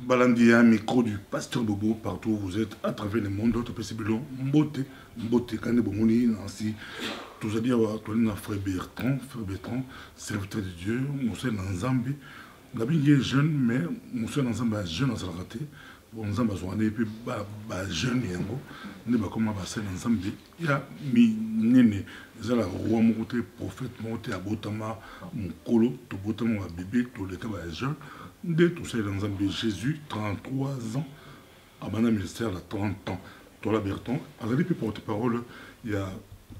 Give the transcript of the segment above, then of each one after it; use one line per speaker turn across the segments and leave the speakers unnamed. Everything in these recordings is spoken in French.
Balandia, micro du pasteur Bobo, partout où vous êtes, à travers le monde, d'autres petits bilons, Mbote, quand les Bomoni, Nancy, tout ça dire, frère Bertrand, serviteur de Dieu, Moussa Nanzambi, la vie est jeune, mais Moussa Nanzambi est jeune à sa raté, Nanzambi a soigné, et puis, jeune, yango, ne pas comment passer Nanzambi, il y a mi nene, il y a la roi monté, prophète monté à Botama, mon colo, tout Botama, bébé, tout le cas, jeune. Dès tout ça, dans un Jésus, 33 ans, à mon ministère, à 30 ans. Toi, la Bertrand, à la porte-parole, il y a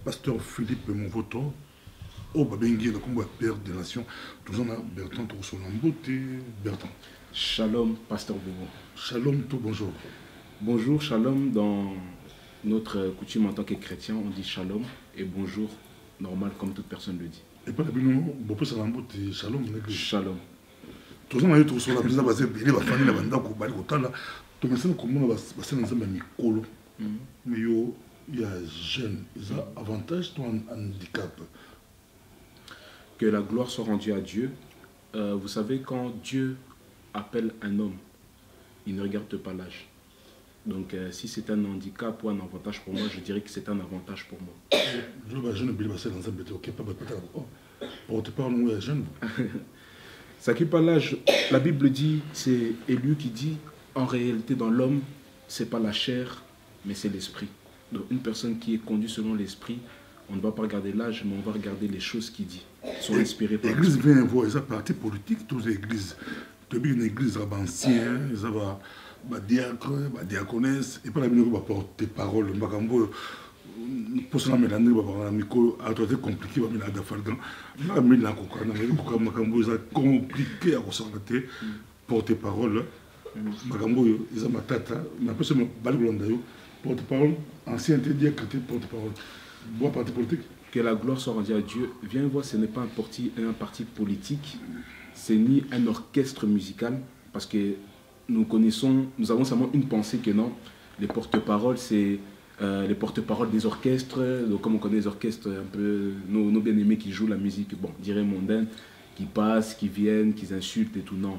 pasteur Philippe Monvoto, au Babengi, le combat père des nations. Tout ça, Bertrand, tout son beauté, Bertrand.
Shalom, pasteur Bobo.
Shalom, tout bonjour.
Bonjour, shalom. Dans notre coutume en tant que chrétien, on dit shalom et bonjour, normal comme toute personne le dit.
Et pas la bino, beaucoup ça l'emboute, shalom.
Shalom.
Tout ça, on a eu tout sur la présidence, parce que il va faire la bande au bal, au là. Tout le monde, comme on va passer dans un micro. Mais il y a jeune, ils ont avantage, toi, un handicap.
Que la gloire soit rendue à Dieu. Vous savez, quand Dieu appelle un homme, il ne regarde pas l'âge. Donc, si c'est un handicap ou un avantage pour moi, je dirais que c'est un avantage pour moi.
Je ne vais pas passer dans un bête, ok, pas pour te parler, nous, jeune.
Ça qui pas l'âge, la Bible dit, c'est Élu qui dit, en réalité dans l'homme, c'est pas la chair, mais c'est l'esprit. Donc une personne qui est conduite selon l'esprit, on ne va pas regarder l'âge, mais on va regarder les choses qu'il dit. Ils sont inspirés par
l'Église vient voir les partis politiques, toutes les églises. Depuis une église ancienne, ils ont des diacres, des diaconesses, et pas la minute va porter parole. Pour cela, mais c'est compliqué, compliqué à ressentir, porte-parole. Ils ont ma tata, mais après, c'est mon porte-parole, ancien diacre, porte-parole. Bois parti politique.
Que la gloire soit rendue à Dieu. Viens voir, ce n'est pas un parti politique, c'est ni un orchestre musical, parce que nous avons seulement une pensée que non, les porte-paroles, c'est les porte-paroles des orchestres, donc comme on connaît les orchestres, un peu nos bien-aimés qui jouent la musique, bon, je dirais mondaine, qui passent, qui viennent, qui insultent et tout, non.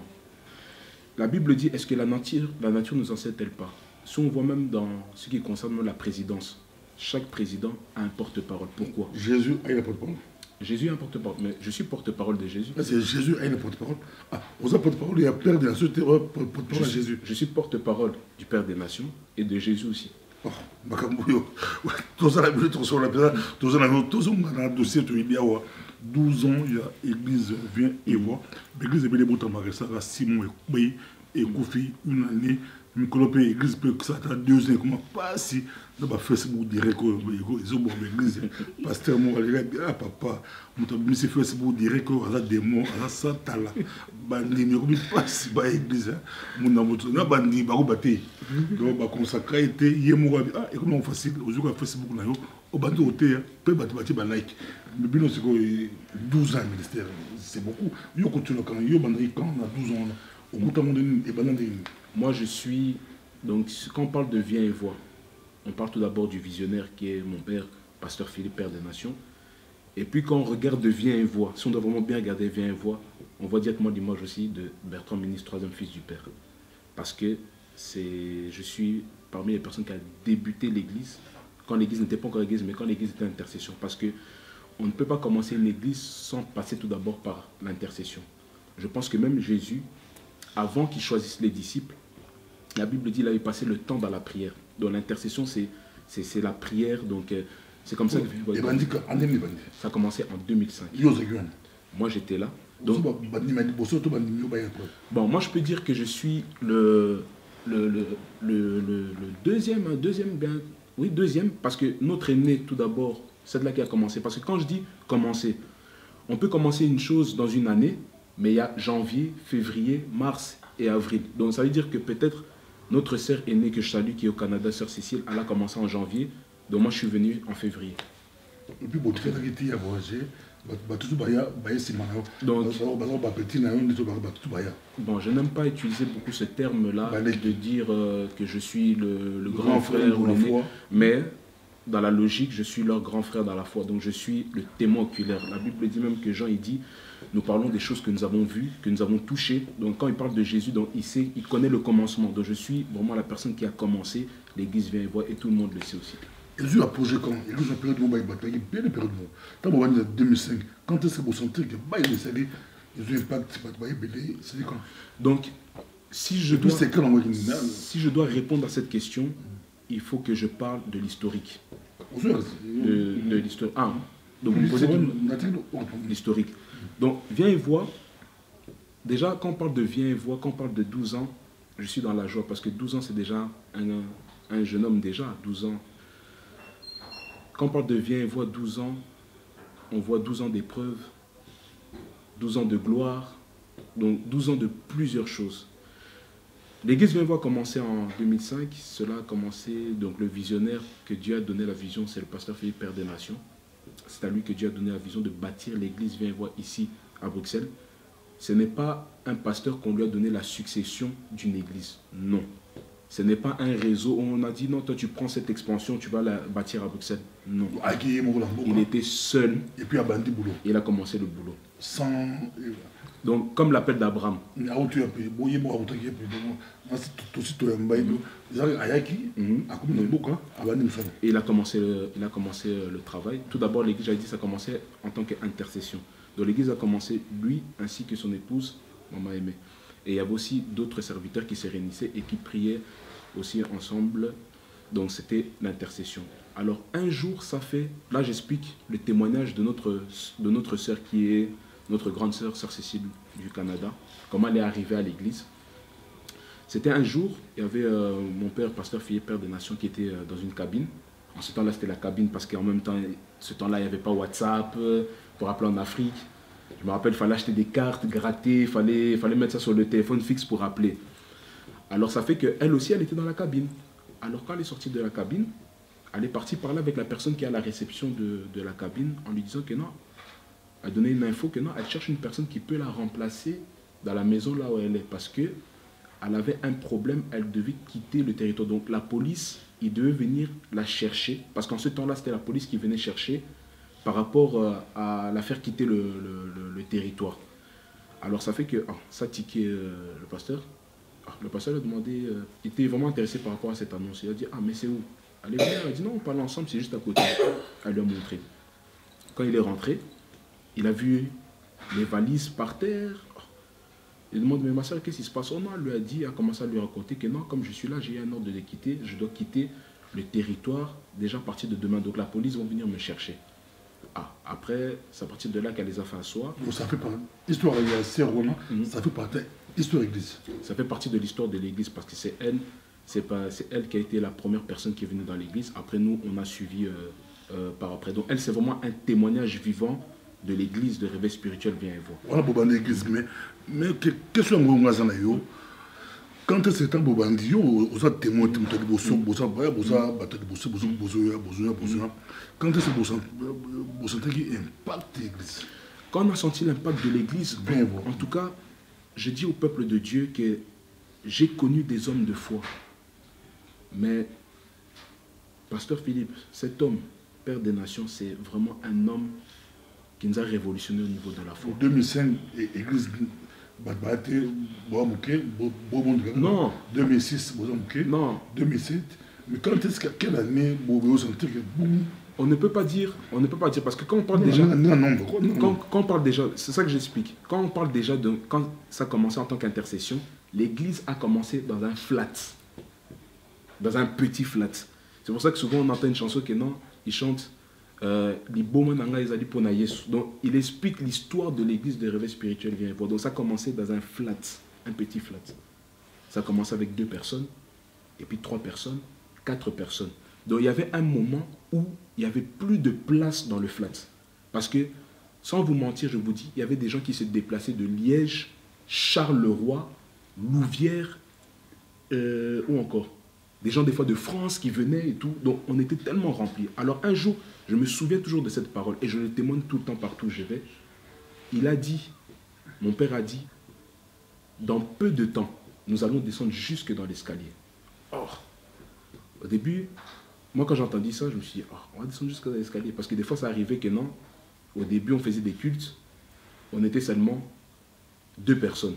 La Bible dit, est-ce que la nature nous enseigne-t-elle pas? Si on voit même dans ce qui concerne la présidence, chaque président a un porte-parole. Pourquoi?
Jésus a une porte-parole.
Jésus a un porte-parole, mais je suis porte-parole de Jésus.
C'est Jésus a une porte-parole. Ah, vous avez porte-parole, il y a Père des Nations, porte-parole à Jésus.
Je suis porte-parole du Père des Nations et de Jésus aussi.
Oh, tous ça, tous ça, dans le dossier, il y a 12 ans, il y a l'église vient et voit. L'église est bien de ça à Simon et Koufi, une année. Micropé, l'église peut que ça a 2 ans, comment pas si dans Facebook dirait que ils ont l'église. Pasteur moi il dit ah papa, mon Facebook dirait que ça des mots, ça ça là. Bandi mais comme pas si ba église, mon amoto na bandi ba ko baté. Donc ba consacrer été yemo ah et comment facile aujourd'hui Facebook na yo au bandi oté peut bati ba like. Mais bien c'est que 12 ans ministère, c'est beaucoup. Yo continue quand yo bandi quand on a 12 ans au bout de monde et bandi.
Moi, je suis... Donc, quand on parle de Viens et Vois, on parle tout d'abord du visionnaire qui est mon père, pasteur Philippe, Père des Nations. Et puis, quand on regarde de Viens et Vois, si on doit vraiment bien regarder Viens et Vois, on voit directement l'image aussi de Bertrand Ministre, 3e fils du Père. Parce que je suis parmi les personnes qui ont débuté l'Église, quand l'Église n'était pas encore l'Église, mais quand l'Église était intercession. Parce qu'on ne peut pas commencer une Église sans passer tout d'abord par l'intercession. Je pense que même Jésus, avant qu'il choisisse les disciples, la Bible dit qu'il avait passé le temps dans la prière. Donc l'intercession, c'est la prière. Donc c'est comme ça que ça a commencé en 2005. Moi, j'étais là. Donc, bon, moi, je peux dire que je suis le deuxième, parce que notre aîné, tout d'abord, c'est là qui a commencé. Parce que quand je dis commencer, on peut commencer une chose dans une année, mais il y a janvier, février, mars et avril. Donc ça veut dire que peut-être notre sœur aînée que je salue, qui est au Canada, sœur Cécile, elle a commencé en janvier. Donc moi je suis venu en février.
Et puis bon, tu fais la voyager,
bon, je n'aime pas utiliser beaucoup ce terme-là de dire que je suis le grand frère ou l'aîné, mais dans la logique, je suis leur grand frère dans la foi. Donc je suis le témoin oculaire. La Bible dit même que Jean, il dit, nous parlons des choses que nous avons vues, que nous avons touchées. Donc quand il parle de Jésus, donc, il connaît le commencement. Donc je suis vraiment la personne qui a commencé. L'Église vient et voit et tout le monde le sait aussi.
Jésus a posé quand il a période de bataille, bien les périodes. Quand on va en 2005, quand est-ce que vous sentez que Jésus impact, c'est quand?
Donc, si je dois répondre à cette question, il faut que je parle de l'historique. De l'histoire. Ah, donc vous posez l'historique. Donc, viens et vois. Déjà, quand on parle de viens et vois, quand on parle de 12 ans, je suis dans la joie parce que 12 ans, c'est déjà un jeune homme déjà, 12 ans. Quand on parle de viens et vois 12 ans, on voit 12 ans d'épreuves, 12 ans de gloire, donc 12 ans de plusieurs choses. L'Église vient voir commencer en 2005, cela a commencé, donc le visionnaire que Dieu a donné la vision, c'est le pasteur Philippe, Père des Nations. C'est à lui que Dieu a donné la vision de bâtir l'Église vient voir ici à Bruxelles. Ce n'est pas un pasteur qu'on lui a donné la succession d'une Église, non. Ce n'est pas un réseau où on a dit non, toi tu prends cette expansion, tu vas la bâtir à Bruxelles. Non. Il était seul. Et puis il a commencé le boulot. Donc, comme l'appel d'Abraham. Et il a commencé le travail. Tout d'abord, l'Église, j'ai dit, ça a commencé en tant qu'intercession. Donc l'Église a commencé, lui, ainsi que son épouse, Maman Aimée. Et il y avait aussi d'autres serviteurs qui se réunissaient et qui priaient aussi ensemble. Donc c'était l'intercession. Alors un jour, ça fait, là j'explique le témoignage de notre sœur qui est notre grande sœur, sœur Cécile du Canada, comment elle est arrivée à l'église. C'était un jour, il y avait mon père, pasteur Philippe, Père des Nations, qui était dans une cabine. En ce temps-là, c'était la cabine parce qu'en même temps, ce temps-là, il n'y avait pas WhatsApp pour appeler en Afrique. Je me rappelle, il fallait acheter des cartes, gratter, il fallait mettre ça sur le téléphone fixe pour appeler. Alors ça fait qu'elle aussi, elle était dans la cabine. Alors quand elle est sortie de la cabine, elle est partie parler avec la personne qui est à la réception de la cabine en lui disant que non, elle a donné une info que non, elle cherche une personne qui peut la remplacer dans la maison là où elle est parce qu'elle avait un problème, elle devait quitter le territoire. Donc la police, il devait venir la chercher parce qu'en ce temps-là, c'était la police qui venait chercher par rapport à la faire quitter le territoire. Alors ça fait que ça tiquait le pasteur. Le pasteur lui a demandé, il était vraiment intéressé par rapport à cette annonce. Il a dit, mais c'est où? Elle est venue, elle a dit, non, on parle ensemble, c'est juste à côté. Elle lui a montré. Quand il est rentré, il a vu les valises par terre. Il demande, mais ma soeur, qu'est-ce qui se passe? Elle lui a dit, elle a commencé à lui raconter que non, comme je suis là, j'ai un ordre de quitter, je dois quitter le territoire déjà à partir de demain. Donc la police va venir me chercher. Après, c'est à partir de là qu'elle les a fait asseoir.
Donc ça fait partie l'histoire, il y a Roland, ça fait partie de l'histoire de l'Église.
Ça fait partie de l'histoire de l'Église parce que c'est elle qui a été la première personne qui est venue dans l'Église. Après nous, on a suivi par après. Donc elle, c'est vraiment un témoignage vivant de l'Église de réveil spirituel vient et voit.
Voilà pour l'Église, mais qu'est-ce que quand c'est un bobandi, on a témoin, quand est-ce que vous sentez qu'il impacte l'Église?
Quand on a senti l'impact de l'Église, en tout cas, je dis au peuple de Dieu que j'ai connu des hommes de foi. Mais, pasteur Philippe, cet homme, Père des Nations, c'est vraiment un homme qui nous a révolutionné au niveau de la foi.
En 2005, l'Église... Non. 2006,
non.
2007. Mais quand est-ce que quelle année vous sentez que
on ne peut pas dire, parce que quand on parle déjà, quand on parle déjà, c'est ça que j'explique. Quand on parle déjà de quand ça a commencé en tant qu'intercession, l'Église a commencé dans un flat, dans un petit flat. C'est pour ça que souvent on entend une chanson que non, ils chantent. Donc il explique l'histoire de l'église de réveil spirituel vient voir. Donc ça a commencé dans un flat, un petit flat. Ça a commencé avec 2 personnes, et puis 3 personnes, 4 personnes. Donc il y avait un moment où il n'y avait plus de place dans le flat. Parce que, sans vous mentir, je vous dis, il y avait des gens qui se déplaçaient de Liège, Charleroi, Louvière, ou encore des gens des fois de France qui venaient et tout. Donc on était tellement remplis. Alors un jour, je me souviens toujours de cette parole et je le témoigne tout le temps partout où je vais. Il a dit, mon père a dit, dans peu de temps, nous allons descendre jusque dans l'escalier. Or, au début, moi, quand j'ai entendu ça, je me suis dit, ah, on va descendre jusqu'à l'escalier. Parce que des fois, ça arrivait que non, au début, on faisait des cultes, on était seulement 2 personnes,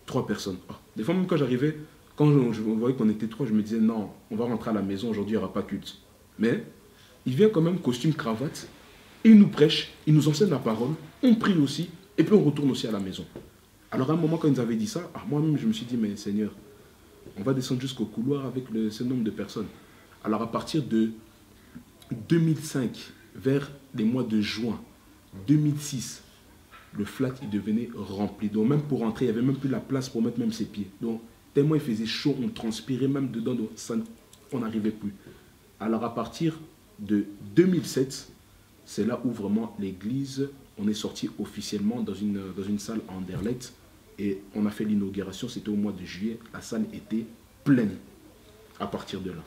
3 personnes. Ah, des fois, même quand j'arrivais, quand je voyais qu'on était 3, je me disais, non, on va rentrer à la maison, aujourd'hui, il n'y aura pas culte. Mais il vient quand même, costume, cravate, et il nous prêche, il nous enseigne la parole, on prie aussi, et puis on retourne aussi à la maison. Alors à un moment, quand il nous avait dit ça, moi-même, je me suis dit, mais Seigneur, on va descendre jusqu'au couloir avec ce nombre de personnes. Alors à partir de 2005, vers les mois de juin 2006, le flat, il devenait rempli. Donc même pour rentrer, il n'y avait même plus la place pour mettre même ses pieds. Donc tellement il faisait chaud, on transpirait même dedans, donc on n'arrivait plus. Alors à partir de 2007, c'est là où vraiment l'église, on est sorti officiellement dans une salle en Anderlecht et on a fait l'inauguration, c'était au mois de juillet, la salle était pleine à partir de là.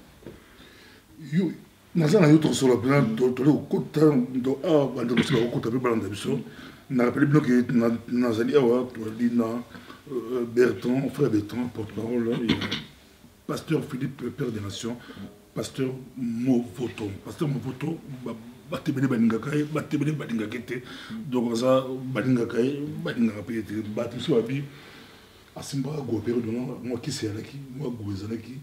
Yo, naza na yo tokosola mpena tole kokota banda kosala kokota mpe balanda biso na rappele bino ke nazali awa toali na Bertrand, frère Bertrand, porte-parole, et pasteur Philippe, père des nations, pasteur Movoto. Pasteur Movoto, batebele balingaka ye, batebele balingaka te. Donc ça balingaka ye, balingaka pe te. Batu so abi asimba goopere dona moi qui c'est alaki, moi goezalaki.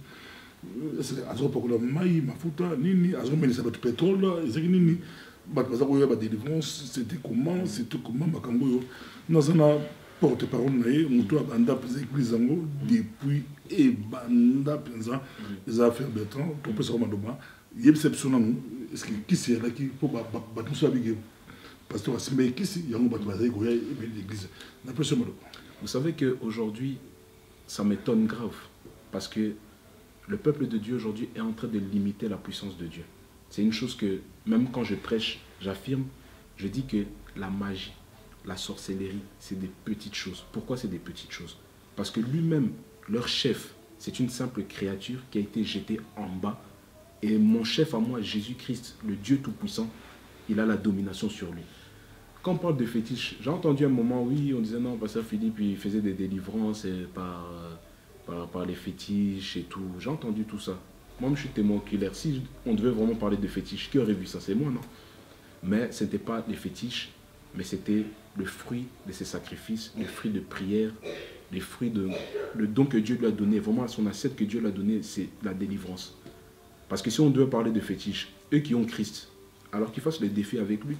Azo pakola mai mafuta nini, azo menisa batu pétrole, ezaki nini. Batu baza koya ba délivrance, c'était comment makambo yo. Nazana porte-parole naye muto abanda pesa église zango depuis et banda penza les affaires Bertrand to pesa ko mandoma yebiseption namu est-ce que qui c'est là qui pour batu so abige pasteur asimbe qui c'est yango batu bazai ko ya l'église na pesa mandoma.
Vous savez que aujourd'hui ça m'étonne grave parce que le peuple de Dieu aujourd'hui est en train de limiter la puissance de Dieu. C'est une chose que même quand je prêche, j'affirme, je dis que la magie, la sorcellerie, c'est des petites choses. Pourquoi c'est des petites choses? Parce que lui-même, leur chef, c'est une simple créature qui a été jetée en bas. Et mon chef à moi, Jésus-Christ, le Dieu Tout-Puissant, il a la domination sur lui. Quand on parle de fétiche, j'ai entendu un moment, oui, on disait non, pasteur Philippe, il faisait des délivrances par les fétiches et tout. J'ai entendu tout ça. Moi, je suis témoin oculaire. Si on devait vraiment parler de fétiches, qui aurait vu ça? C'est moi, non? Mais ce n'était pas les fétiches, mais c'était le fruit de ses sacrifices, le fruit de prière, le fruit de le don que Dieu lui a donné, vraiment à son assiette que Dieu lui a donné, c'est la délivrance. Parce que si on devait parler de fétiches, eux qui ont Christ, alors qu'ils fassent le défi avec lui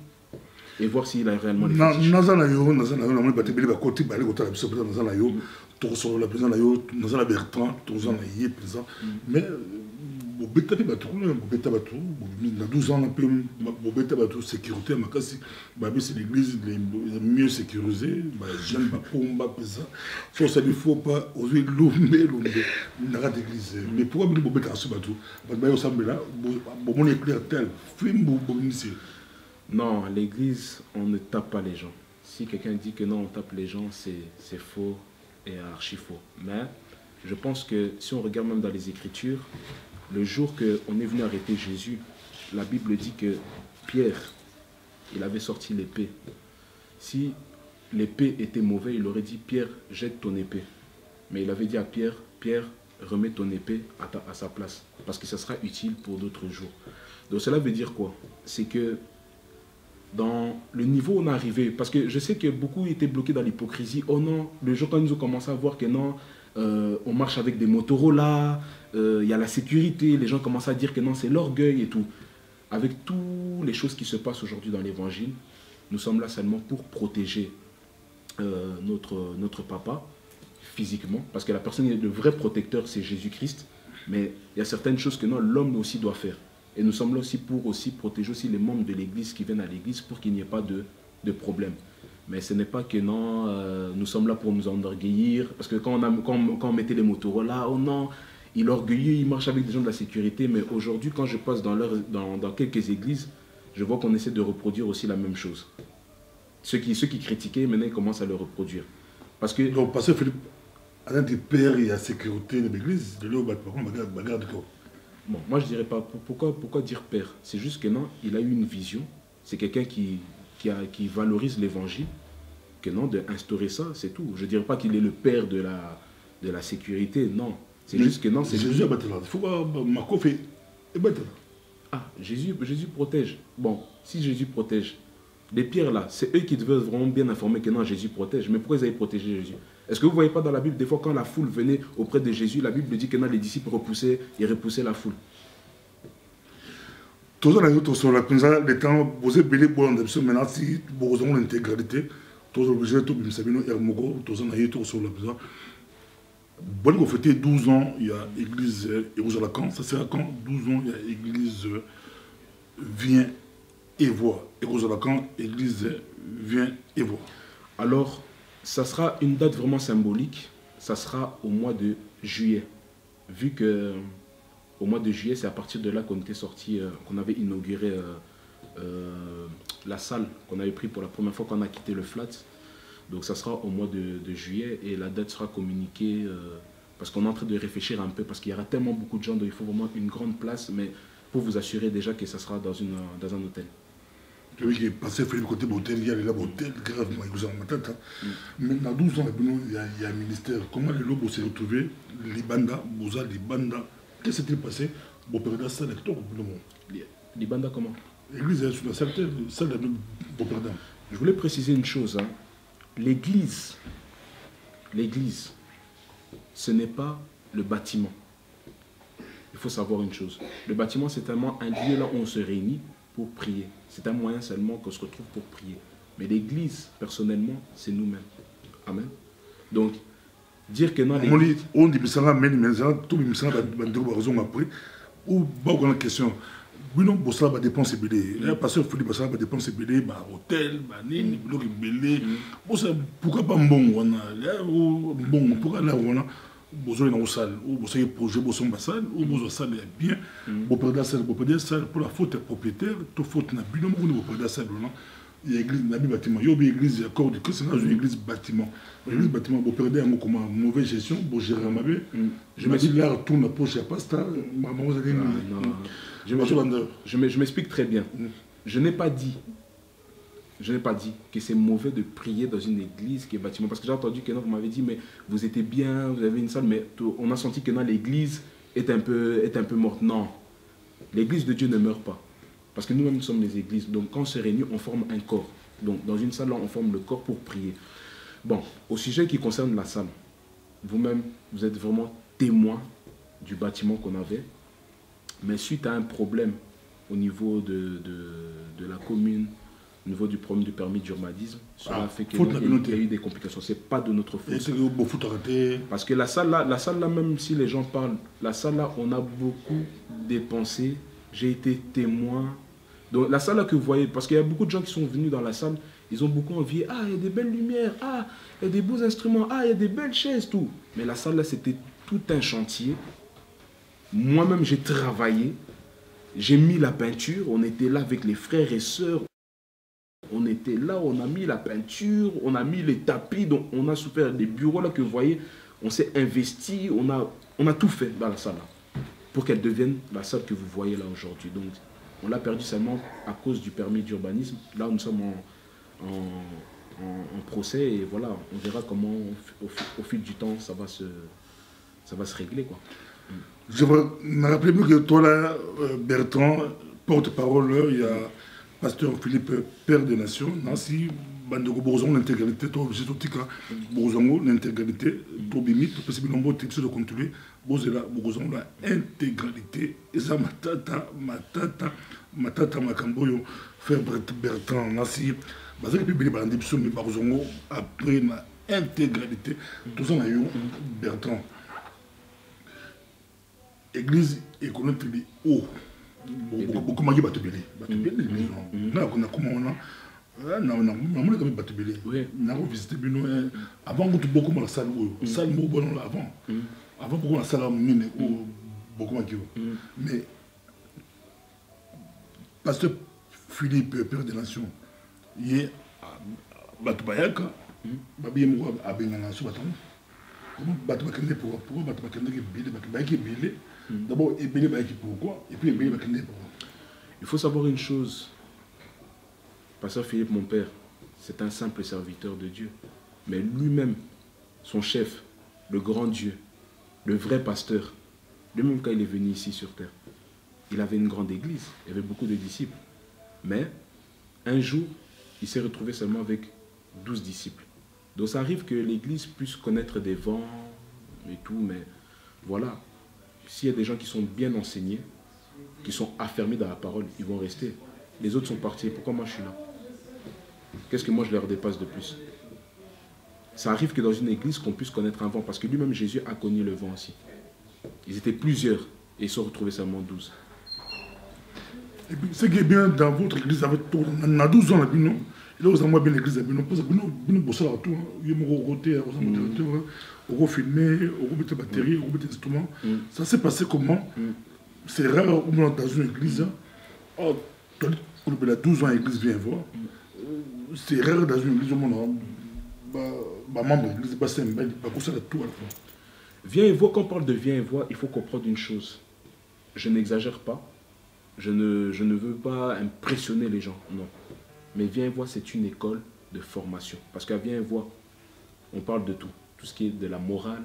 et voir s'il a réellement les fétiches.
Mais bobeta pe bato na bobeta bato na 12 ans na bobeta bato sécurité makasi ba c'est l'église les mieux sécurisée ba jeune ba pomba pesa faut ça il faut pas oser l'ombe na rate église mais pourquoi bobeta so bato ba yo sambela bo mon éclair tel film bo bonisi.
Non, l'église on ne tape pas les gens. Si quelqu'un dit que non on tape les gens, c'est faux et archi faux. Mais je pense que si on regarde même dans les Écritures, le jour qu'on est venu arrêter Jésus, la Bible dit que Pierre, il avait sorti l'épée. Si l'épée était mauvaise, il aurait dit, Pierre, jette ton épée. Mais il avait dit à Pierre, Pierre, remets ton épée à sa place, parce que ça sera utile pour d'autres jours. Donc cela veut dire quoi? C'est que dans le niveau où on est arrivé, parce que je sais que beaucoup étaient bloqués dans l'hypocrisie. Oh non, le jour quand ils ont commencé à voir que non, on marche avec des Motorola, il y a la sécurité, les gens commencent à dire que non, c'est l'orgueil et tout. Avec toutes les choses qui se passent aujourd'hui dans l'évangile, nous sommes là seulement pour protéger notre papa physiquement, parce que la personne, le vrai protecteur, c'est Jésus-Christ, mais il y a certaines choses que non, l'homme aussi doit faire. Et nous sommes là aussi pour protéger aussi les membres de l'église qui viennent à l'église pour qu'il n'y ait pas de problème. Mais ce n'est pas que non, nous sommes là pour nous enorgueillir, parce que quand on mettait les Motorola, oh non, il est orgueilleux, il marche avec des gens de la sécurité, mais aujourd'hui, quand je passe dans quelques églises, je vois qu'on essaie de reproduire aussi la même chose. Ceux qui critiquaient, maintenant, ils commencent à le reproduire. Parce que...
Donc, parce que Philippe, à l'intérieur du père, il y a sécurité de l'église, de l'eau, bagarre de corps.
Bon, moi, je dirais pas, pourquoi dire père? C'est juste que non, il a eu une vision, c'est quelqu'un qui valorise l'évangile, que non, d'instaurer ça, c'est tout. Je ne dirais pas qu'il est le père de la sécurité, non. C'est juste que non, c'est
Jésus a battu là. Il faut voir, Marco fait Et ben,
Ah, Jésus protège. Bon, si Jésus protège, les pierres là, c'est eux qui devaient être vraiment bien informer que non, Jésus protège. Mais pourquoi ils avaient protégé Jésus? Est-ce que vous ne voyez pas dans la Bible, des fois quand la foule venait auprès de Jésus, la Bible dit que non, les disciples repoussaient la foule.
Tous les autres sur la Kunza, les temps, vous êtes belé bon maintenant si vous avez l'intégralité, tous obligés tout bien sabino Hermogo, tous en ayé sur la Kunza. Bon, vous fêtez 12 ans, il y a église Jérusalem, ça sera quand 12 ans, il y a église vient et voit. Jérusalem, église vient et voit.
Alors, ça sera une date vraiment symbolique, ça sera au mois de juillet. Vu que au mois de juillet, c'est à partir de là qu'on était sorti, qu'on avait inauguré la salle qu'on avait pris pour la première fois qu'on a quitté le flat. Donc ça sera au mois de juillet et la date sera communiquée parce qu'on est en train de réfléchir un peu parce qu'il y aura tellement beaucoup de gens, donc il faut vraiment une grande place, mais pour vous assurer déjà que ça sera dans un hôtel.
Oui, qui est passé faire le côté hôtel, il y a l'hôtel grave, moi, vous en tête. Maintenant, 12 ans, il y a un ministère. Comment les lobes s'est retrouvé, les bandas, Boza, les bandas, qu'est-ce qui s'est passé? Bon, perdre ça, lecteur, le monde.
Les bandas comment?
L'église est sur la salle de Beauperdam.
Je voulais préciser une chose. Hein. L'église, ce n'est pas le bâtiment. Il faut savoir une chose. Le bâtiment, c'est tellement un lieu là où on se réunit pour prier. C'est un moyen seulement qu'on se retrouve pour prier. Mais l'église, personnellement, c'est nous-mêmes. Amen. Donc, dire que non...
On dit que ça va mener, tout le monde va raison après. Ou, bon, la question. Oui, non, ça va dépenser belé. Parce que Philippe, ça va dépenser belé, hôtel, nini, belé. Pourquoi pas bon, pourquoi là, on a besoin d'une salle, ou besoin de projet, besoin de salle, ou besoin de salle bien, pour perdre la salle, pour la faute propriétaire, tout faute n'a pas, on va perdre la salle, il y a l'église, il y a bâtiment, il y a l'église, il y a corps de Christ, c'est une église bâtiment. L'église bâtiment, pour perdre un mot comme mauvaise gestion, pour gérer ma vie. Je me dis, là, tourne la poche, il n'y a pas ça, maman, vous avez
Je m'explique très bien. Je n'ai pas dit que c'est mauvais de prier dans une église qui est bâtiment. Parce que j'ai entendu que vous m'avez dit, mais vous étiez bien, vous avez une salle, mais on a senti que l'église est un peu morte. Non, l'église de Dieu ne meurt pas. Parce que nous-mêmes, nous sommes les églises. Donc quand on se réunit, on forme un corps. Donc dans une salle, là, on forme le corps pour prier. Bon, au sujet qui concerne la salle, vous-même, vous êtes vraiment témoin du bâtiment qu'on avait. Mais suite à un problème au niveau de la commune, au niveau du problème du permis d'urbanisme, cela fait qu'il y a eu des complications. Ce n'est pas de notre faute. Parce que la salle là, même si les gens parlent, la salle là, on a beaucoup dépensé. J'ai été témoin. Donc la salle là que vous voyez, parce qu'il y a beaucoup de gens qui sont venus dans la salle, ils ont beaucoup envié. Ah, il y a des belles lumières. Ah, il y a des beaux instruments. Ah, il y a des belles chaises, tout. Mais la salle là, c'était tout un chantier. Moi-même, j'ai travaillé, j'ai mis la peinture, on était là avec les frères et sœurs, on était là, on a mis la peinture, on a mis les tapis, donc on a souffert des bureaux là que vous voyez, on s'est investi, on a tout fait dans la salle là, pour qu'elle devienne la salle que vous voyez là aujourd'hui. Donc on l'a perdu seulement à cause du permis d'urbanisme. Là, nous sommes en procès et voilà, on verra comment au fil du temps ça va se régler, quoi.
Je me rappelle mieux que toi là, Bertrand, porte-parole, il y a pasteur Philippe, père des nations, Nancy, Bandego Bourson, l'intégralité, toi, j'ai tout dit que Bourson, l'intégralité, toi, Bimit, tout possible, nombre de types de contrôler, Bourson, l'intégralité, et ça, matata, Makamboyo, frère Bertrand, Nancy, parce que puis Billy Bandipso, mais Bourson, après l'intégralité, tout ça, on a eu Bertrand. Église économique de haut. Beaucoup de gens battu avant que beaucoup de salle salle avant avant beaucoup de salle beaucoup mais pasteur Philippe, père des nations, il est Batubayaka, Babi Mouab Abengana Soubaton. Comment Batubayaka pourquoi Batubayaka est bilé? D'abord, il est bilé pourquoi? Et puis il est bilé pourquoi?
Il faut savoir une chose. Pasteur Philippe, mon père, c'est un simple serviteur de Dieu. Mais lui-même, son chef, le grand Dieu, le vrai pasteur, lui-même quand il est venu ici sur terre, il avait une grande église, il y avait beaucoup de disciples. Mais un jour, il s'est retrouvé seulement avec 12 disciples. Donc ça arrive que l'église puisse connaître des vents et tout, mais voilà. S'il y a des gens qui sont bien enseignés, qui sont affermés dans la parole, ils vont rester. Les autres sont partis. Pourquoi moi je suis là? Qu'est-ce que moi je leur dépasse de plus? Ça arrive que dans une église, qu'on puisse connaître un vent, parce que lui-même, Jésus a connu le vent aussi. Ils étaient plusieurs, et ils sont retrouvés seulement 12.
Et puis, ce qui est bien dans votre église, on a 12 ans, là, non? Il a aussi bien l'église, parce que nous, bossons là tout. Il y a mon côté, on va filmer, on va mettre la batterie, on va mettre l'instrument. Ça s'est passé comment? C'est rare, dans une église. Oh, il a 12 ans, l'église vient voir. C'est rare dans une église, membre de l'église, c'est un bel, ça tout à la fois.
Viens et vois, quand on parle de viens et vois, il faut comprendre une chose. Je n'exagère pas. Je ne veux pas impressionner les gens, non. Mais viens et vois, c'est une école de formation. Parce qu'à viens et vois, on parle de tout. Tout ce qui est de la morale,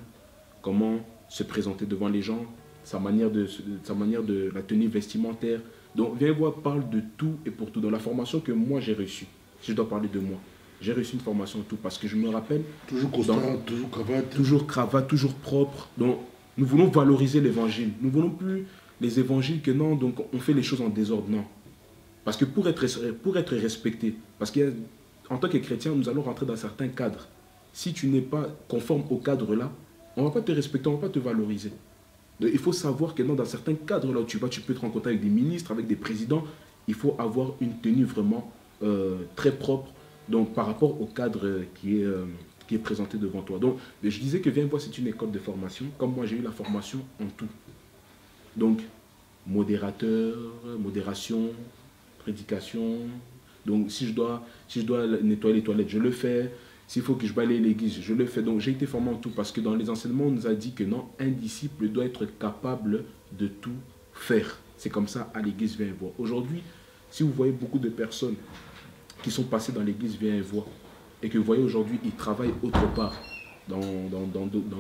comment se présenter devant les gens, sa manière de la tenue vestimentaire. Donc viens et vois parle de tout et pour tout. Dans la formation que moi j'ai reçue, si je dois parler de moi, j'ai reçu une formation en tout parce que je me rappelle...
Toujours costard, toujours cravate.
Toujours cravate, toujours propre. Donc nous voulons valoriser l'évangile. Nous ne voulons plus les évangiles que non, donc on fait les choses en désordre, non. Parce que pour être respecté, parce qu'en tant que chrétien, nous allons rentrer dans certains cadres. Si tu n'es pas conforme au cadre là, on ne va pas te respecter, on ne va pas te valoriser. Donc, il faut savoir que non, dans certains cadres là où tu vas, tu peux te rencontrer avec des ministres, avec des présidents. Il faut avoir une tenue vraiment très propre. Donc par rapport au cadre qui est présenté devant toi. Donc je disais que viens voir, c'est une école de formation. Comme moi j'ai eu la formation en tout. Donc modérateur, modération, prédication. Donc si je dois nettoyer les toilettes, je le fais. S'il faut que je balaye l'église, je le fais. Donc j'ai été formé en tout parce que dans les enseignements, on nous a dit que non, un disciple doit être capable de tout faire. C'est comme ça à l'église viens voir. Aujourd'hui, si vous voyez beaucoup de personnes qui sont passés dans l'église viens et vois, et que vous voyez aujourd'hui, ils travaillent autre part, dans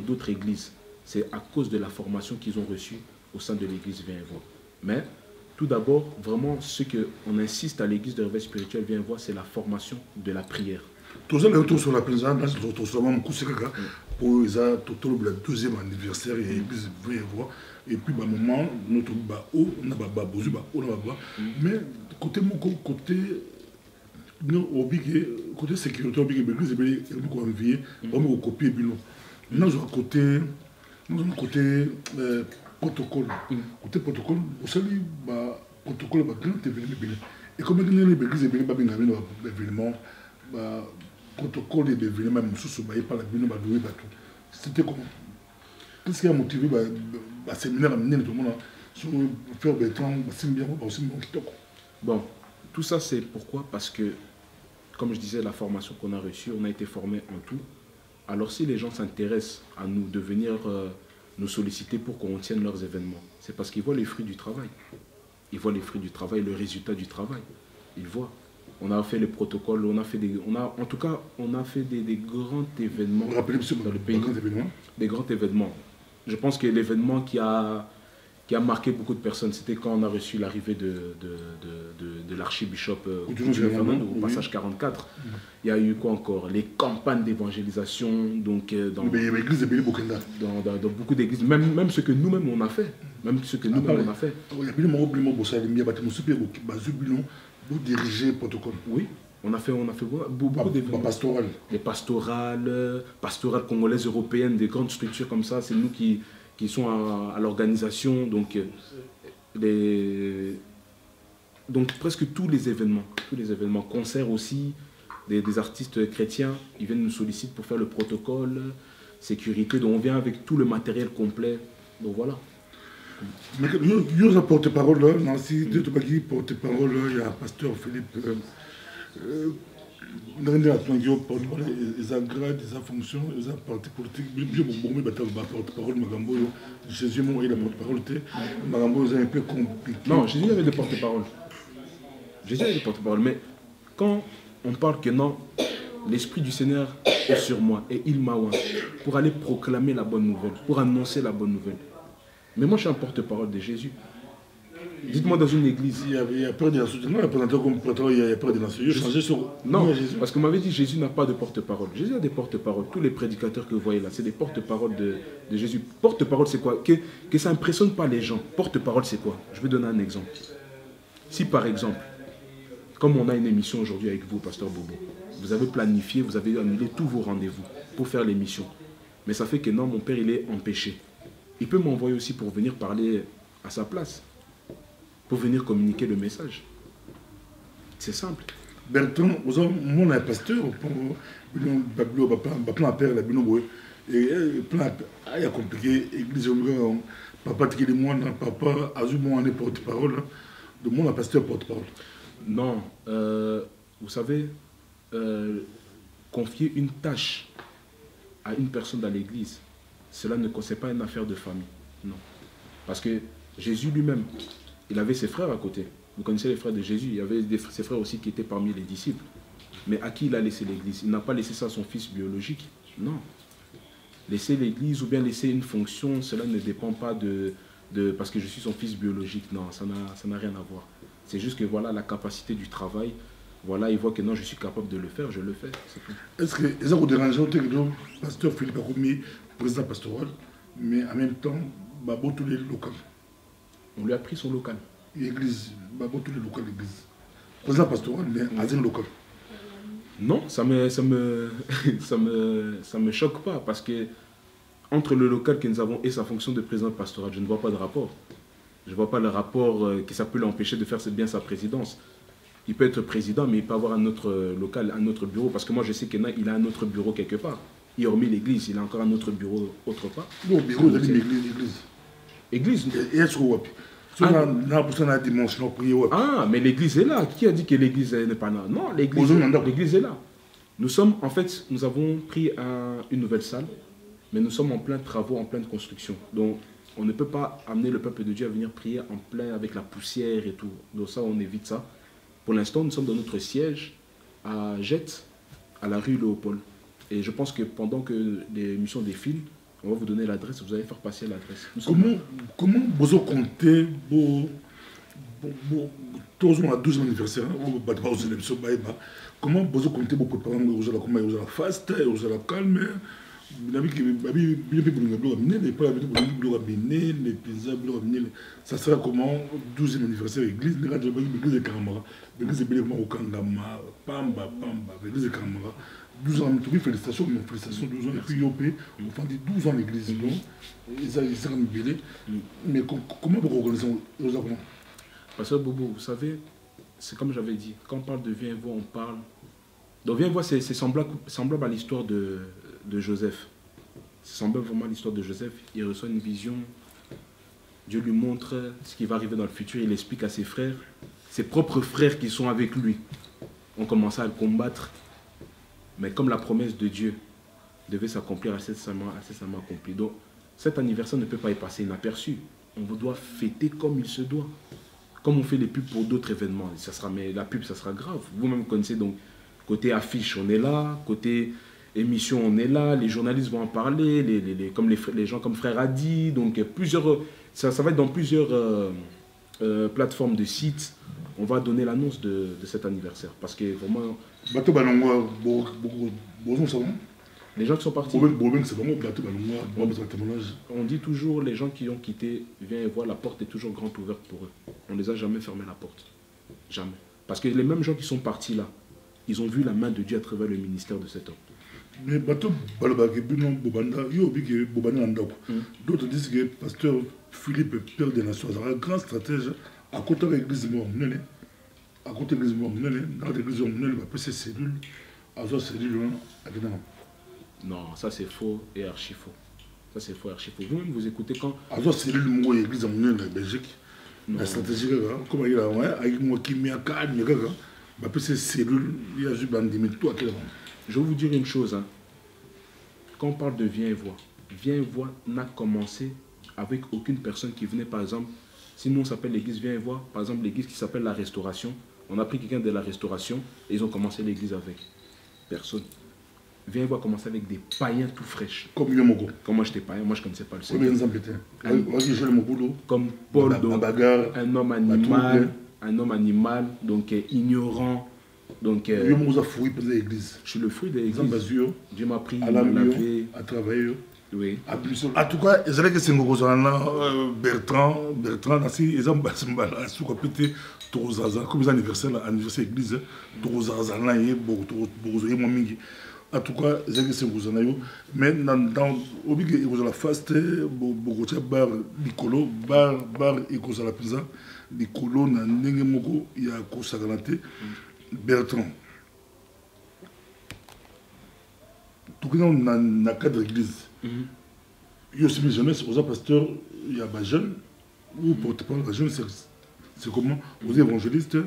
d'autres églises. C'est à cause de la formation qu'ils ont reçue au sein de l'église viens et vois. Mais, tout d'abord, vraiment, ce qu'on insiste à l'église de réveil spirituel viens et voir, c'est la formation de la prière.
Tout ça, le sur la présidence, pour le deuxième anniversaire, et l'église viens et voir. Et puis, bah, moment, notre haut, on a besoin, mais côté mon côté, non, côté sécurité, l'église est beaucoup enviée, on va copier bilan. Nous avons côté protocole. Côté protocole, vous savez, protocole, grand événement. Et comme l'église est événement, protocole et événement, par la bino, c'était comment? Qu'est-ce qui a motivé le séminaire à mener tout le monde sur faire des temps,
bon, tout ça c'est pourquoi? Parce que, comme je disais, la formation qu'on a reçue, on a été formé en tout. Alors si les gens s'intéressent à nous, de venir nous solliciter pour qu'on tienne leurs événements, c'est parce qu'ils voient les fruits du travail. Ils voient les fruits du travail, le résultat du travail. Ils voient. On a fait les protocoles, on a fait des grands événements dans le pays. Des grands événements. Je pense que l'événement qui a marqué beaucoup de personnes, c'était quand on a reçu l'arrivée de l'archibishop Fernando au passage 44. Il y a eu quoi encore? Les campagnes d'évangélisation, donc dans beaucoup d'églises, même ce que nous-mêmes on a fait.
Vous dirigez le protocole.
Oui, on a fait beaucoup d'événements. Les pastorales congolaises, européennes, des grandes structures comme ça, c'est nous qui sont à l'organisation. Donc presque tous les événements, concerts aussi, des artistes chrétiens, ils viennent nous solliciter pour faire le protocole, sécurité, donc on vient avec tout le matériel complet. Donc voilà.
Mais il y a un porte-parole là, Nancy, porte-parole, il y a un pasteur Philippe. Il y a porte-parole, ils ont grade, ils ont fonction, ils ont parti politique. Je me porte-parole, Magambo, Jésus, il a porte-parole, Magambo, c'est un peu compliqué.
Non, Jésus avait des porte-paroles. Mais quand on parle que non, l'Esprit du Seigneur est sur moi et il m'a oint pour aller proclamer la bonne nouvelle, pour annoncer la bonne nouvelle. Mais moi, je suis un porte-parole de Jésus. Dites-moi dans une église.
Il y a peur des nations. Non, il y a présenté comme prêtre, il y a peur des nations. Il a changé sur.
Non, parce qu'on m'avait dit Jésus n'a pas de porte-parole. Jésus a des porte-paroles. Tous les prédicateurs que vous voyez là, c'est des porte-paroles de Jésus. Porte-parole, c'est quoi? Que ça n'impressionne pas les gens. Porte-parole, c'est quoi? Je vais donner un exemple. Si par exemple, comme on a une émission aujourd'hui avec vous, Pasteur Bobo, vous avez planifié, vous avez annulé tous vos rendez-vous pour faire l'émission. Mais ça fait que non, mon père, il est empêché. Il peut m'envoyer aussi pour venir parler à sa place, pour venir communiquer le message. C'est simple.
Bertrand, vous avez mon pasteur, plein père, la binoboé, et plein il y a compliqué, église, papa qui est moi, papa, azumon, on est porte-parole, de mon pasteur porte-parole.
Non, vous savez, confier une tâche à une personne dans l'église, cela ne concerne pas une affaire de famille. Non. Parce que Jésus lui-même, il avait ses frères à côté. Vous connaissez les frères de Jésus, il y avait ses frères aussi qui étaient parmi les disciples. Mais à qui il a laissé l'église? Il n'a pas laissé ça à son fils biologique. Non. Laisser l'église ou bien laisser une fonction, cela ne dépend pas parce que je suis son fils biologique. Non, ça n'a rien à voir. C'est juste que voilà la capacité du travail. Voilà, il voit que non, je suis capable de le faire, je le fais.
Est-ce que ça vous dérange que le pasteur Philippe Akoumi, président pastoral, mais en même temps, Babo tous les locaux?
On lui a pris son local.
L'église, Babo tous les locaux de l'église. Président pastoral, mais à un local.
Non, ça me choque pas parce que entre le local que nous avons et sa fonction de président pastoral, je ne vois pas de rapport. Je ne vois pas le rapport que ça peut l'empêcher de faire bien sa présidence. Il peut être président, mais il peut avoir un autre local, un autre bureau. Parce que moi, je sais qu'il a un autre bureau quelque part. Et hormis l'église, il a encore un autre bureau autre part.
Non, bureau de l'église.
Église.
Et est-ce que
ah, mais l'église est là. Qui a dit que l'église n'est pas là? Non, l'église est là. Nous avons pris une nouvelle salle, mais nous sommes en plein travaux, en pleine construction. Donc, on ne peut pas amener le peuple de Dieu à venir prier en plein avec la poussière et tout. Donc ça, on évite ça. Pour l'instant, nous sommes dans notre siège à Jette, à la rue Léopold. Et je pense que pendant que l'émission défile, on va vous donner l'adresse, vous allez faire passer l'adresse.
Comment vous comptez tous on a 12 anniversaire, comment vous comptez vos préparants, vous allez la faste, vous allez la calme, ça sera comment 12e anniversaire l'église, l'église de Karamara, l'église de Béléma au Kangama, Pamba, l'église de Karamara, 12 ans, félicitations, 12 ans, et puis Yopé, on dit 12 ans l'église, mais comment vous organisez les arguments?
Parce que Bobo, vous savez, c'est comme j'avais dit, quand on parle de viens et voix, on parle. Donc viens et voix, c'est semblable à l'histoire de Joseph. C'est semblable vraiment à l'histoire de Joseph. Il reçoit une vision, Dieu lui montre ce qui va arriver dans le futur, il explique à ses frères, ses propres frères qui sont avec lui ont commencé à le combattre. Mais comme la promesse de Dieu devait s'accomplir incessamment accomplie. Donc cet anniversaire ne peut pas y passer inaperçu. On doit fêter comme il se doit. Comme on fait les pubs pour d'autres événements. Mais la pub, ça sera grave. Vous-même connaissez, donc, côté affiche, on est là. Côté émission, on est là. Les journalistes vont en parler. Les gens comme Frère Adi. Donc, ça va être dans plusieurs plateformes de sites. On va donner l'annonce de cet anniversaire. Parce que vraiment... Les gens qui sont partis. On dit toujours, les gens qui ont quitté, viens et voir, la porte est toujours grande ouverte pour eux. On ne les a jamais fermé la porte. Jamais. Parce que les mêmes gens qui sont partis là, ils ont vu la main de Dieu à travers le ministère de cet homme.
Mais d'autres disent que pasteur Philippe, père des nations, c'est un grand stratège à côté de l'église morte. À côté de l'église morte, dans l'église morte, il va passer cellule, à sa cellule,
non, ça c'est faux et archi faux. Ça c'est faux et archi faux. Vous-même vous écoutez quand...
Alors c'est l'église l'église en Belgique. La stratégie, comme il y a avec moi qui m'y a calme, c'est cellule, il y a juste bandit, mais toi qui
je vais vous dire une chose. Hein. Quand on parle de viens et voix n'a commencé avec aucune personne qui venait, par exemple, si nous on s'appelle l'église viens et voix, par exemple l'église qui s'appelle la Restauration, on a pris quelqu'un de la Restauration et ils ont commencé l'église avec. Personne. Viens et Voix a commencé avec des païens tout fraîches.
Comme Yomoko.
Comme moi, j'étais païen, moi, je ne connaissais pas le
Comme
Seigneur.
Comme
Paul,
bagarre,
un homme animal, donc ignorant. Donc, je suis le fruit de l'église. Dieu m'a pris,
à laver, à travailler.
Oui.
En tout cas, c'est vrai que c'est Bertrand, ils ont pété comme anniversaire église, en tout cas, c'est mais dans la faste, bar Nicolo, bar la pizza, Nicolo, il y a Bertrand. Tout le monde n'a cadre d'église. Il y a aussi mes jeunesse, aux pasteurs, il y a des jeunes, ou porte-parole, les jeunes, c'est comment, aux évangélistes,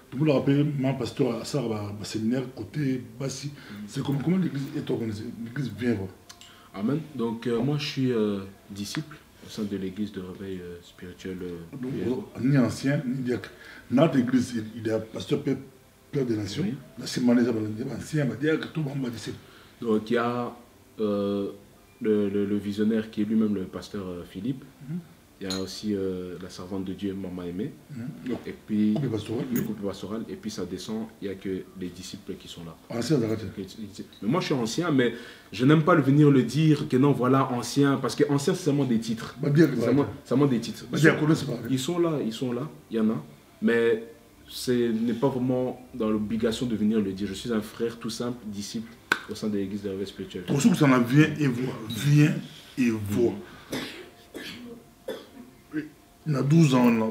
tout le monde a rappelé, mon pasteur à ça, un séminaire côté Bassi. C'est comment l'église est organisée, l'église vient voir.
Amen. Donc, moi, je suis disciple au sein de l'église de réveil spirituel.
Ni ancien, ni diacre. Notre église, il y a pasteur Père des Nations. Là, c'est ancien, diacre, tout le monde m'a dit.
Donc, il y a le visionnaire qui est lui-même le pasteur Philippe. Il y a aussi la servante de Dieu, Maman Aimée. Et puis le couple pastoral. Et puis ça descend, il n'y a que les disciples qui sont là.
Ancien,
mais moi je suis ancien, mais je n'aime pas venir le dire que non, voilà, ancien. Parce que ancien, c'est seulement des titres. C'est seulement des titres. Ils sont là, il y en a. Mais ce n'est pas vraiment dans l'obligation de venir le dire. Je suis un frère tout simple, disciple au sein de l'église de réveil spirituel.
Pour ceux qui s'en viennent et voient, viens et vois. Il y a 12 ans, il y a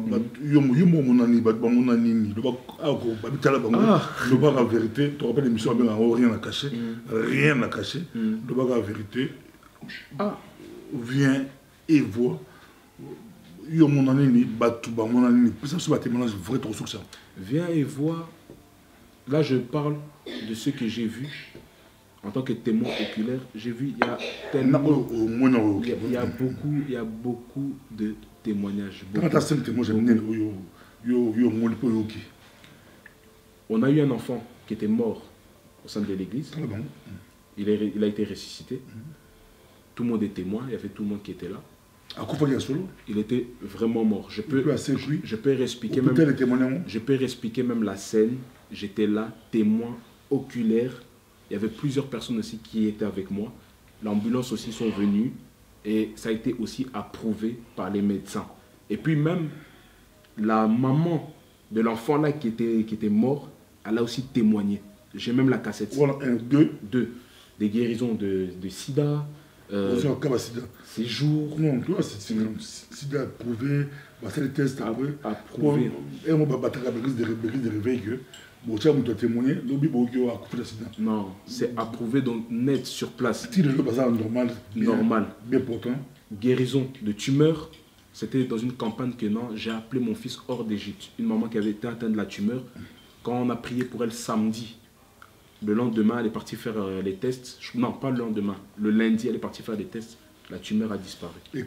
la vérité, tu rappelles l'émission, rien à cacher, rien à cacher, la vérité, viens et vois.
Viens et vois. Là, je parle de ce que j'ai vu en tant que témoin oculaire. J'ai vu, il y a tellement. Il y a beaucoup de témoignages. On a eu un enfant qui était mort au sein de l'église. Il a été ressuscité. Tout le monde est témoin, il y avait tout le monde qui était là. Il était vraiment mort. Je peux expliquer même la scène. J'étais là, témoin oculaire. Il y avait plusieurs personnes aussi qui étaient avec moi. L'ambulance aussi sont venues. Et ça a été aussi approuvé par les médecins. Et puis même la maman de l'enfant là qui était mort, elle a aussi témoigné. J'ai même la cassette.
Voilà,
deux. Des guérisons de sida. Séjour.
Non, c'est sida approuvé. C'est les tests
approuvé.
Et on va battre la brise de réveil que
non, c'est approuvé donc net sur place.
Normal. Bien pourtant.
Guérison de tumeur. C'était dans une campagne que non, j'ai appelé mon fils hors d'Égypte. Une maman qui avait été atteinte de la tumeur. Quand on a prié pour elle samedi, le lendemain, elle est partie faire les tests. Non, pas le lendemain. Le lundi, elle est partie faire les tests. La tumeur a disparu.
Et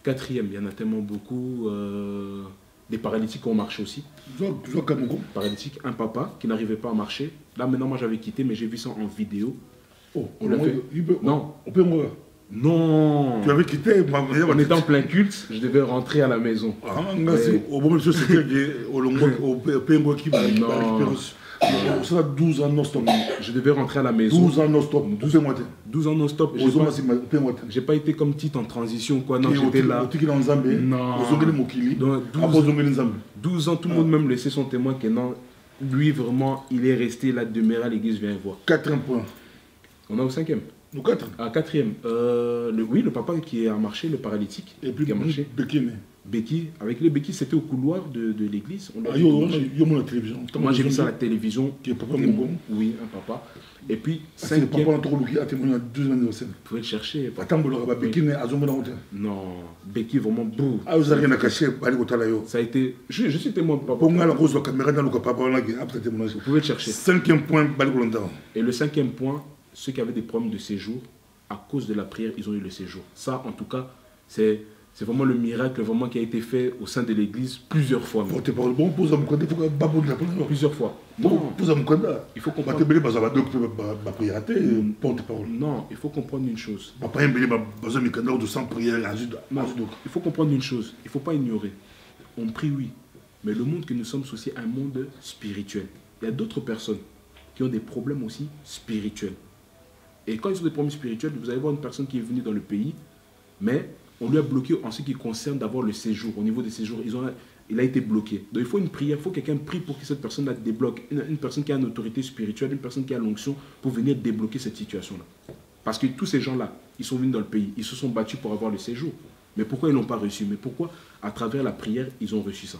quatrième, il y en a tellement beaucoup. Des paralytiques qui ont marché aussi. Paralytique, un papa qui n'arrivait pas à marcher. Là, maintenant, moi, j'avais quitté, mais j'ai vu ça en vidéo. Non.
On peut voir.
Non.
Tu avais quitté.
On était en plein culte, je devais rentrer à la maison.
Au moment où je sais que ça a 12 ans non-stop.
Je devais rentrer à la maison.
12 ans non-stop.
12 ans non-stop. J'ai pas été comme titre en transition. Quoi. Non, j'étais là. Non. 12 ans, tout le monde même laissé son témoin que non. Lui, vraiment, il est resté là, demeuré à l'église, viens voir.
4e point.
On est au 5e.
Au 4e.
À 4e. Oui, le papa qui a marché, le paralytique.
Et puis,
qui a marché. Béquille, avec les béquilles, c'était au couloir de l'église. Moi, j'ai vu ça à la télévision.
Qui est papa
Oui, un papa. Et puis,
5e. Papa a témoigné à 2 anniversaire.
Vous pouvez le chercher. Non, béquille, vraiment beau.
Vous n'avez rien à cacher.
Ça a été. Je suis témoin de papa.
Vous
pouvez le chercher.
5e point.
Et le 5e point, ceux qui avaient des problèmes de séjour, à cause de la prière, ils ont eu le séjour. Ça, en tout cas, c'est C'est vraiment le miracle vraiment qui a été fait au sein de l'église plusieurs fois.
Porte-parole, bon, pose à mon côté, il faut que babou la
Plusieurs fois.
Non, pose à mon côté.
Il faut comprendre.
Porte-parole.
Non, il faut comprendre une chose.
Il
faut comprendre une chose. Il ne faut pas ignorer. On prie, oui. Mais le monde que nous sommes, c'est aussi un monde spirituel. Il y a d'autres personnes qui ont des problèmes aussi spirituels. Et quand ils ont des problèmes spirituels, vous allez voir une personne qui est venue dans le pays, mais on lui a bloqué en ce qui concerne d'avoir le séjour. Au niveau des séjours, il a été bloqué. Donc il faut une prière, il faut que quelqu'un prie pour que cette personne la débloque. Une personne qui a une autorité spirituelle, une personne qui a l'onction pour venir débloquer cette situation-là. Parce que tous ces gens-là, ils sont venus dans le pays, ils se sont battus pour avoir le séjour. Mais pourquoi ils ne l'ont pas reçu? Mais pourquoi, à travers la prière, ils ont reçu ça?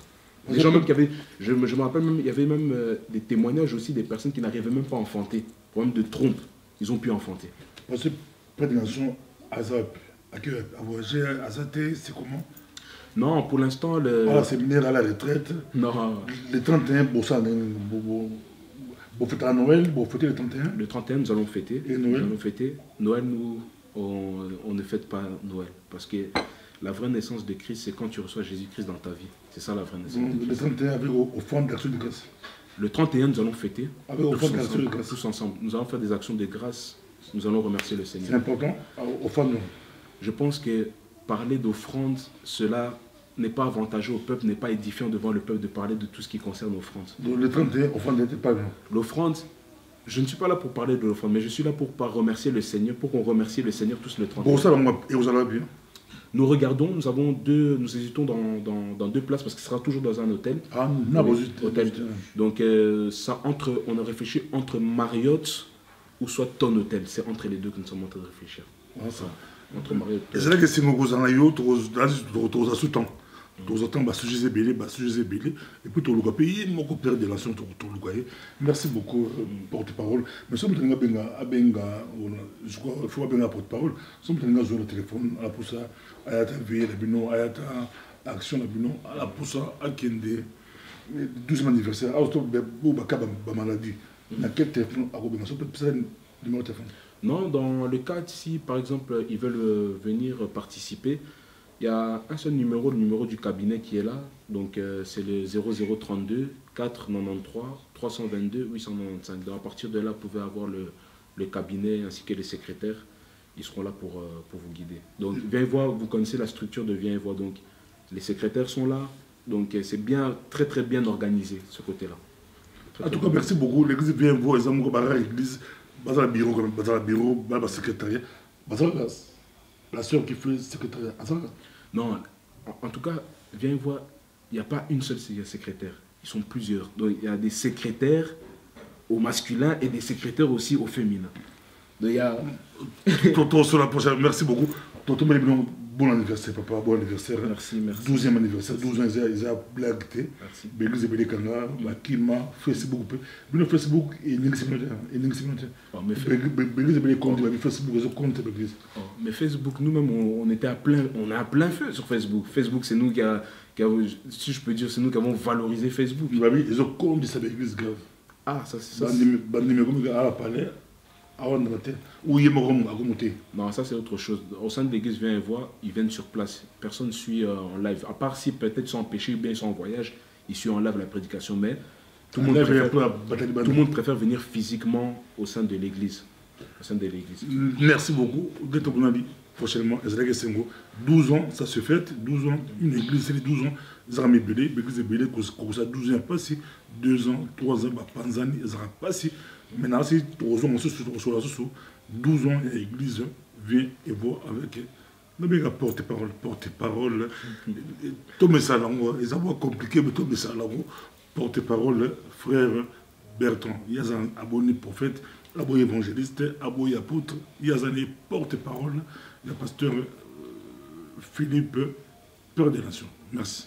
Les gens même qui avaient, je me rappelle même, il y avait même des témoignages aussi des personnes qui n'arrivaient même pas à enfanter. Problème de trompe, ils ont pu enfanter.
Parce que prédication, Azap, c'est comment?
Non, pour l'instant,
le séminaire, à la retraite.
Non.
Le 31, vous fêtez à Noël, vous fêtez le 31?
Le 31, nous allons fêter.
Et Noël?
Nous allons fêter. Noël, nous, on ne fête pas Noël. Parce que la vraie naissance de Christ, c'est quand tu reçois Jésus-Christ dans ta vie. C'est ça la vraie naissance de Christ.
Le 31, avec au fond d'Action de grâce.
Le 31, nous allons fêter.
Avec au fond d'Action de grâce.
Tous ensemble. Nous allons faire des actions de grâce. Nous allons remercier le Seigneur.
C'est important, au fond.
Je pense que parler d'offrande, cela n'est pas avantageux au peuple, n'est pas édifiant devant le peuple de parler de tout ce qui concerne l'offrande.
Donc le 31, offrande n'était pas bien.
L'offrande, je ne suis pas là pour parler de l'offrande, mais je suis là pour remercier le Seigneur, pour qu'on remercie le Seigneur tous le 31.
Bon, ça, et vous allez bien.
Nous regardons, nous hésitons dans deux places parce que ce sera toujours dans un hôtel.
Ah, non,
hôtel. Donc, ça on a réfléchi entre Marriott ou soit ton hôtel. C'est entre les deux que nous sommes en train de réfléchir.
Ah, ça.
Entre Marriott.
Et c'est là que si nous avons eu sous-temps. Et puis tout le pays, mon père de l'action, merci beaucoup, porte-parole. Mais si nous avons je crois qu'il faut bien porte-parole. Si nous avons le téléphone, à la poussa, à la vie, à la action, à la poussa, à Kende, 12e anniversaire, à la maladie. Dans quel téléphone à Robin? C'est le numéro de téléphone.
Non, dans le cas si par exemple ils veulent venir participer, il y a un seul numéro, le numéro du cabinet qui est là. Donc c'est le 0032 493 322 895. Donc à partir de là, vous pouvez avoir le cabinet ainsi que les secrétaires. Ils seront là pour vous guider. Donc Viens et Vois, vous connaissez la structure de Viens et Vois. Donc les secrétaires sont là. Donc c'est bien, très très bien organisé ce côté-là.
En tout cas, merci beaucoup. L'église Viens et Vois, les amours de l'église. Bazar bureau, bazar secrétariat, bazar la soeur qui fait le secrétariat.
Non, en tout cas, Viens et Vois, il n'y a pas une seule secrétaire. Ils sont plusieurs. Donc il y a des secrétaires au masculin et des secrétaires aussi au féminin. Donc il y a...
Tonton, sur la prochaine, merci beaucoup. Tonton, bon anniversaire, papa, bon anniversaire.
Merci, merci.
12e anniversaire, 12 ans, ils ont blagué.
Merci.
L'église de Kanga, Kima, Facebook. Mais Facebook, il y a une sécurité. L'église de compte, Facebook, ils ont compte l'église.
Mais Facebook, nous-mêmes, on est à plein feu sur Facebook. Facebook, c'est nous qui si je peux dire, c'est nous qui avons valorisé Facebook.
Ils ont compte de cette église grave.
Ah, ça c'est ça. Non, ça c'est autre chose. Au sein de l'église Viens et Vois, ils viennent sur place. Personne ne suit en live. À part si peut-être ils sont empêchés ou bien ils sont en voyage, ils suivent en live la prédication. Mais tout le monde préfère venir physiquement au sein de l'église.
Merci beaucoup. Prochainement, 12 ans, ça se fête. 12 ans, une église, c'est 12 ans. Ils ont mis l'église de Bélé, 12 ans passé, 2 ans, 3 ans, Panzani, ils ont passé. Maintenant, si 3 ans, 12 ans, l'église vient et voit avec le porte-parole. Tout mes salons, ils ont compliqué, mais tout mes salons, porte-parole, frère Bertrand. Il y a un abonné prophète, abonné évangéliste, abonné apôtre, il y a un porte-parole, le pasteur Philippe, Père des Nations. Merci.